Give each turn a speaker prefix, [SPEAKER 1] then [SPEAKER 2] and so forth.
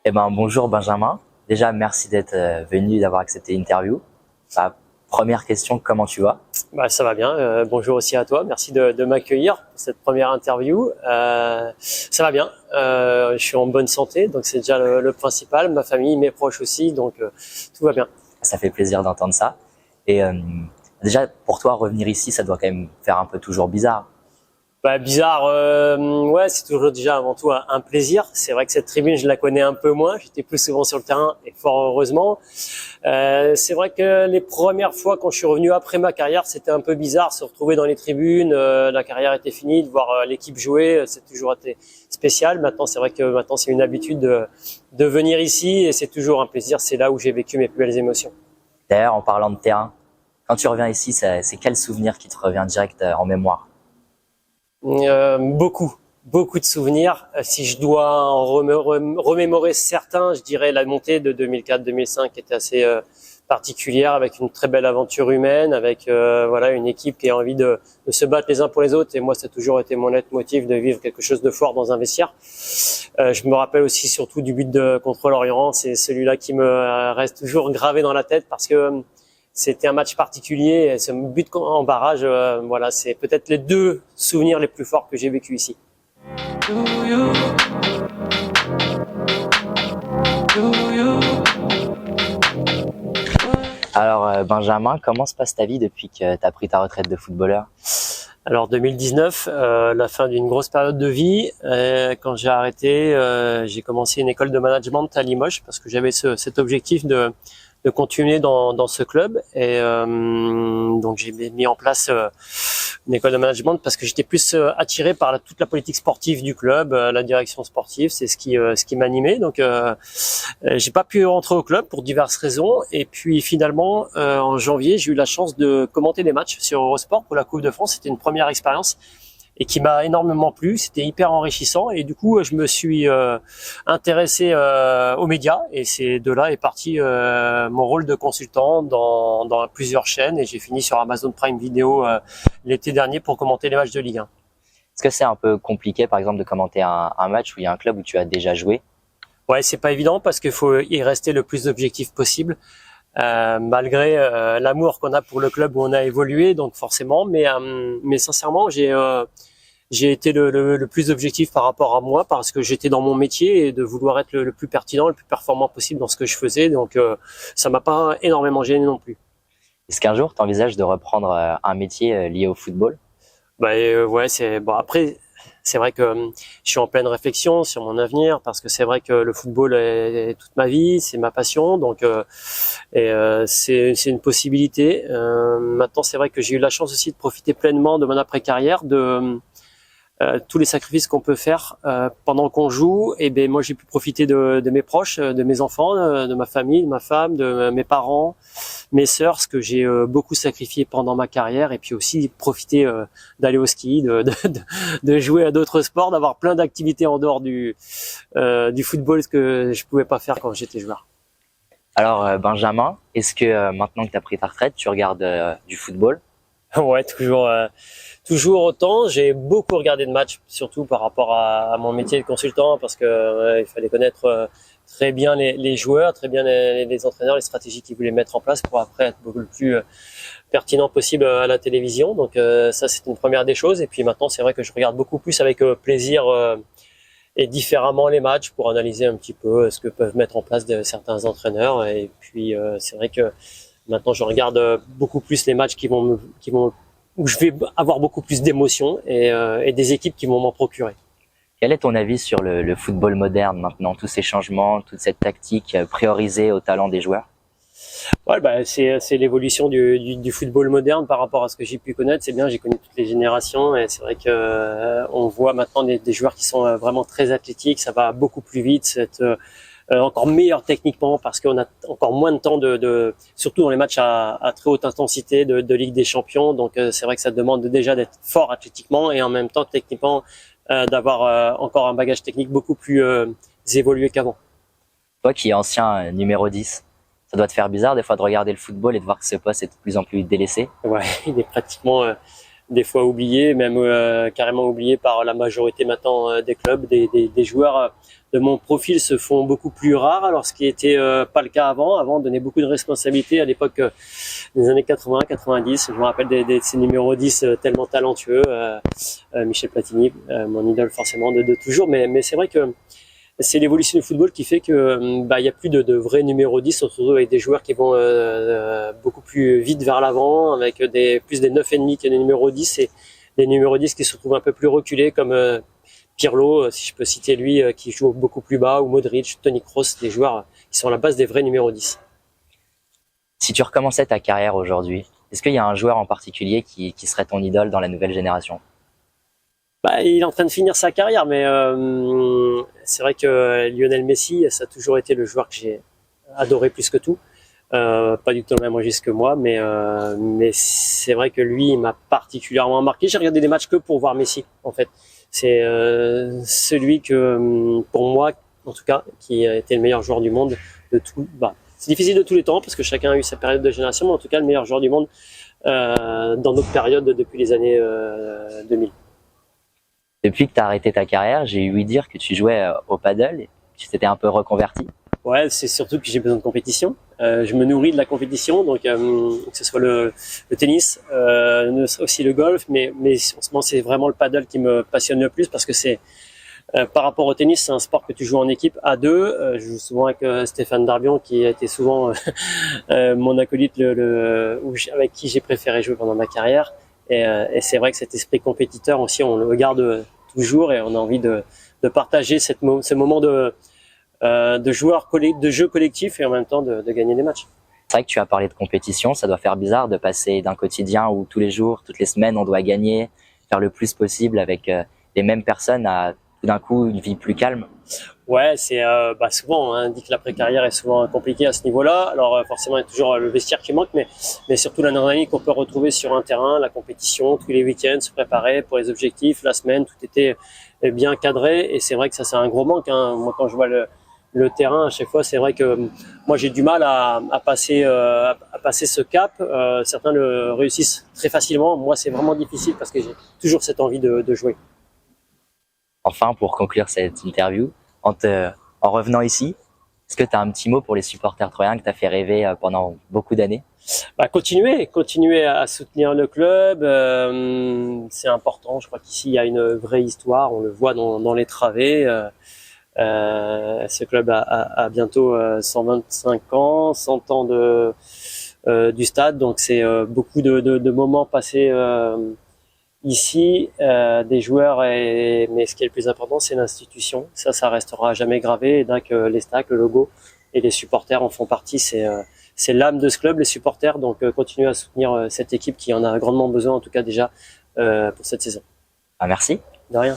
[SPEAKER 1] Bonjour Benjamin. Déjà, merci d'être venu, d'avoir accepté l'interview. Première question, comment tu vas?
[SPEAKER 2] Ça va bien. Bonjour aussi à toi. Merci de m'accueillir pour cette première interview. Ça va bien. Je suis en bonne santé, donc c'est déjà le principal. Ma famille, mes proches aussi, donc tout va bien.
[SPEAKER 1] Ça fait plaisir d'entendre ça. Et déjà, pour toi, revenir ici, ça doit quand même faire un peu toujours bizarre.
[SPEAKER 2] Bizarre, ouais, c'est toujours déjà avant tout un plaisir. C'est vrai que cette tribune, je la connais un peu moins. J'étais plus souvent sur le terrain et fort heureusement. C'est vrai que les premières fois quand je suis revenu après ma carrière, c'était un peu bizarre se retrouver dans les tribunes. La carrière était finie, de voir l'équipe jouer, c'est toujours été spécial. Maintenant, c'est vrai que maintenant c'est une habitude de venir ici et c'est toujours un plaisir. C'est là où j'ai vécu mes plus belles émotions.
[SPEAKER 1] D'ailleurs, en parlant de terrain, quand tu reviens ici, c'est quel souvenir qui te revient direct en mémoire?
[SPEAKER 2] Beaucoup de souvenirs. Si je dois en remémorer certains, je dirais la montée de 2004-2005 qui était assez particulière, avec une très belle aventure humaine, avec voilà une équipe qui a envie de se battre les uns pour les autres. Et moi, ça a toujours été mon leitmotiv de vivre quelque chose de fort dans un vestiaire. Je me rappelle aussi surtout du but contre l'Orient. C'est celui-là qui me reste toujours gravé dans la tête parce que c'était un match particulier. Et ce but en barrage, voilà, c'est peut-être les deux souvenirs les plus forts que j'ai vécu ici.
[SPEAKER 1] Alors, Benjamin, comment se passe ta vie depuis que tu as pris ta retraite de footballeur?
[SPEAKER 2] Alors 2019, la fin d'une grosse période de vie. Quand j'ai arrêté, j'ai commencé une école de management à Limoges parce que j'avais cet objectif de continuer dans ce club. Et donc j'ai mis en place une école de management parce que j'étais plus attiré par toute la politique sportive du club, la direction sportive, c'est ce qui m'animait. Donc j'ai pas pu rentrer au club pour diverses raisons. Et puis finalement, en janvier, j'ai eu la chance de commenter des matchs sur Eurosport pour la Coupe de France. C'était une première expérience et qui m'a énormément plu. C'était hyper enrichissant et du coup, je me suis intéressé aux médias et c'est de là est parti mon rôle de consultant dans plusieurs chaînes et j'ai fini sur Amazon Prime Video l'été dernier pour commenter les matchs de Ligue 1.
[SPEAKER 1] Est-ce que c'est un peu compliqué, par exemple, de commenter un match où il y a un club où tu as déjà joué?
[SPEAKER 2] Ouais, c'est pas évident parce qu'il faut y rester le plus objectif possible. Malgré l'amour qu'on a pour le club où on a évolué, donc forcément, mais sincèrement, j'ai été le plus objectif par rapport à moi parce que j'étais dans mon métier et de vouloir être le plus pertinent, le plus performant possible dans ce que je faisais, donc ça m'a pas énormément gêné non plus.
[SPEAKER 1] Est-ce qu'un jour, tu envisages de reprendre un métier lié au football?
[SPEAKER 2] Ouais, c'est bon après. C'est vrai que je suis en pleine réflexion sur mon avenir parce que c'est vrai que le football est toute ma vie, c'est ma passion, donc c'est une possibilité. Maintenant, c'est vrai que j'ai eu la chance aussi de profiter pleinement de mon après-carrière, de tous les sacrifices qu'on peut faire pendant qu'on joue. Et ben moi, j'ai pu profiter de mes proches, de mes enfants, de ma famille, de ma femme, de mes parents, mes sœurs, ce que j'ai beaucoup sacrifié pendant ma carrière, et puis aussi profiter d'aller au ski, de jouer à d'autres sports, d'avoir plein d'activités en dehors du football, ce que je pouvais pas faire quand j'étais joueur.
[SPEAKER 1] Alors, Benjamin, est-ce que maintenant que tu as pris ta retraite, tu regardes du football?
[SPEAKER 2] Ouais, toujours autant. J'ai beaucoup regardé de matchs, surtout par rapport à mon métier de consultant, parce que il fallait connaître très bien les joueurs, très bien les entraîneurs, les stratégies qu'ils voulaient mettre en place pour après être beaucoup le plus pertinent possible à la télévision. Donc ça, c'est une première des choses. Et puis maintenant, c'est vrai que je regarde beaucoup plus avec plaisir et différemment les matchs pour analyser un petit peu ce que peuvent mettre en place certains entraîneurs. Et puis c'est vrai que maintenant, je regarde beaucoup plus les matchs où je vais avoir beaucoup plus d'émotions et des équipes qui vont m'en procurer.
[SPEAKER 1] Quel est ton avis sur le football moderne maintenant, tous ces changements, toute cette tactique priorisée au talent des joueurs?
[SPEAKER 2] Ouais, c'est l'évolution du football moderne par rapport à ce que j'ai pu connaître. C'est bien, j'ai connu toutes les générations et c'est vrai que on voit maintenant des joueurs qui sont vraiment très athlétiques. Ça va beaucoup plus vite. C'est encore meilleur techniquement parce qu'on a encore moins de temps surtout dans les matchs à très haute intensité de Ligue des Champions. Donc c'est vrai que ça demande déjà d'être fort athlétiquement et en même temps techniquement d'avoir encore un bagage technique beaucoup plus évolué qu'avant.
[SPEAKER 1] Toi qui es ancien numéro 10, ça doit te faire bizarre des fois de regarder le football et de voir que ce poste est de plus en plus délaissé?
[SPEAKER 2] Ouais, il est pratiquement des fois oublié, même carrément oublié par la majorité maintenant des clubs. Des joueurs de mon profil se font beaucoup plus rares, alors ce qui était pas le cas avant. Avant, on donnait beaucoup de responsabilités à l'époque des années 80-90. Je me rappelle de ces numéros 10 tellement talentueux, Michel Platini, mon idole forcément de toujours. Mais c'est vrai que c'est l'évolution du football qui fait que il y a plus de vrais numéros 10, on se retrouve avec des joueurs qui vont beaucoup plus vite vers l'avant, avec plus des 9,5 que des numéros 10, et des numéros 10 qui se retrouvent un peu plus reculés, comme Pirlo, si je peux citer lui, qui joue beaucoup plus bas, ou Modric, Toni Kroos, des joueurs qui sont à la base des vrais numéros 10.
[SPEAKER 1] Si tu recommençais ta carrière aujourd'hui, est-ce qu'il y a un joueur en particulier qui serait ton idole dans la nouvelle génération?
[SPEAKER 2] Il est en train de finir sa carrière, mais c'est vrai que Lionel Messi, ça a toujours été le joueur que j'ai adoré plus que tout. Pas du tout le même registre que moi, mais c'est vrai que lui, il m'a particulièrement marqué. J'ai regardé des matchs que pour voir Messi, en fait. C'est celui que, pour moi, en tout cas, qui a été le meilleur joueur du monde de tout. C'est difficile de tous les temps parce que chacun a eu sa période de génération, mais en tout cas, le meilleur joueur du monde dans notre période depuis les années 2000.
[SPEAKER 1] Depuis que tu as arrêté ta carrière, j'ai ouï dire que tu jouais au paddle et tu t'étais un peu reconverti.
[SPEAKER 2] Ouais, c'est surtout que j'ai besoin de compétition. Je me nourris de la compétition, donc que ce soit le tennis, aussi le golf, mais en ce moment c'est vraiment le paddle qui me passionne le plus parce que c'est par rapport au tennis, c'est un sport que tu joues en équipe à deux. Je joue souvent avec Stéphane Darbion qui a été souvent mon acolyte, avec qui j'ai préféré jouer pendant ma carrière. Et c'est vrai que cet esprit compétiteur aussi, on le garde toujours et on a envie de partager ce moment de jeu collectif et en même temps de gagner des matchs.
[SPEAKER 1] C'est vrai que tu as parlé de compétition, ça doit faire bizarre de passer d'un quotidien où tous les jours, toutes les semaines, on doit gagner, faire le plus possible avec les mêmes personnes à tout d'un coup une vie plus calme.
[SPEAKER 2] Ouais, c'est souvent on dit que l'après-carrière est souvent compliquée à ce niveau-là. Alors forcément, il y a toujours le vestiaire qui manque, mais surtout l'adrénaline qu'on peut retrouver sur un terrain, la compétition, tous les week-ends, se préparer pour les objectifs, la semaine, tout était bien cadré. Et c'est vrai que ça, c'est un gros manque. Moi, quand je vois le terrain, à chaque fois, c'est vrai que moi, j'ai du mal à passer ce cap. Certains le réussissent très facilement. Moi, c'est vraiment difficile parce que j'ai toujours cette envie de jouer.
[SPEAKER 1] Enfin, pour conclure cette interview, en revenant ici, est-ce que tu as un petit mot pour les supporters troyens que tu as fait rêver pendant beaucoup d'années?
[SPEAKER 2] Continuer à soutenir le club, c'est important. Je crois qu'ici, il y a une vraie histoire. On le voit dans les travées. Ce club a bientôt 125 ans, 100 ans du stade. Donc, c'est beaucoup de moments passés ici, des joueurs, mais ce qui est le plus important, c'est l'institution. Ça restera jamais gravé. Et dès que les stacks, le logo et les supporters en font partie, c'est l'âme de ce club, les supporters. Donc, continuez à soutenir cette équipe qui en a grandement besoin, en tout cas déjà pour cette saison.
[SPEAKER 1] Merci.
[SPEAKER 2] De rien.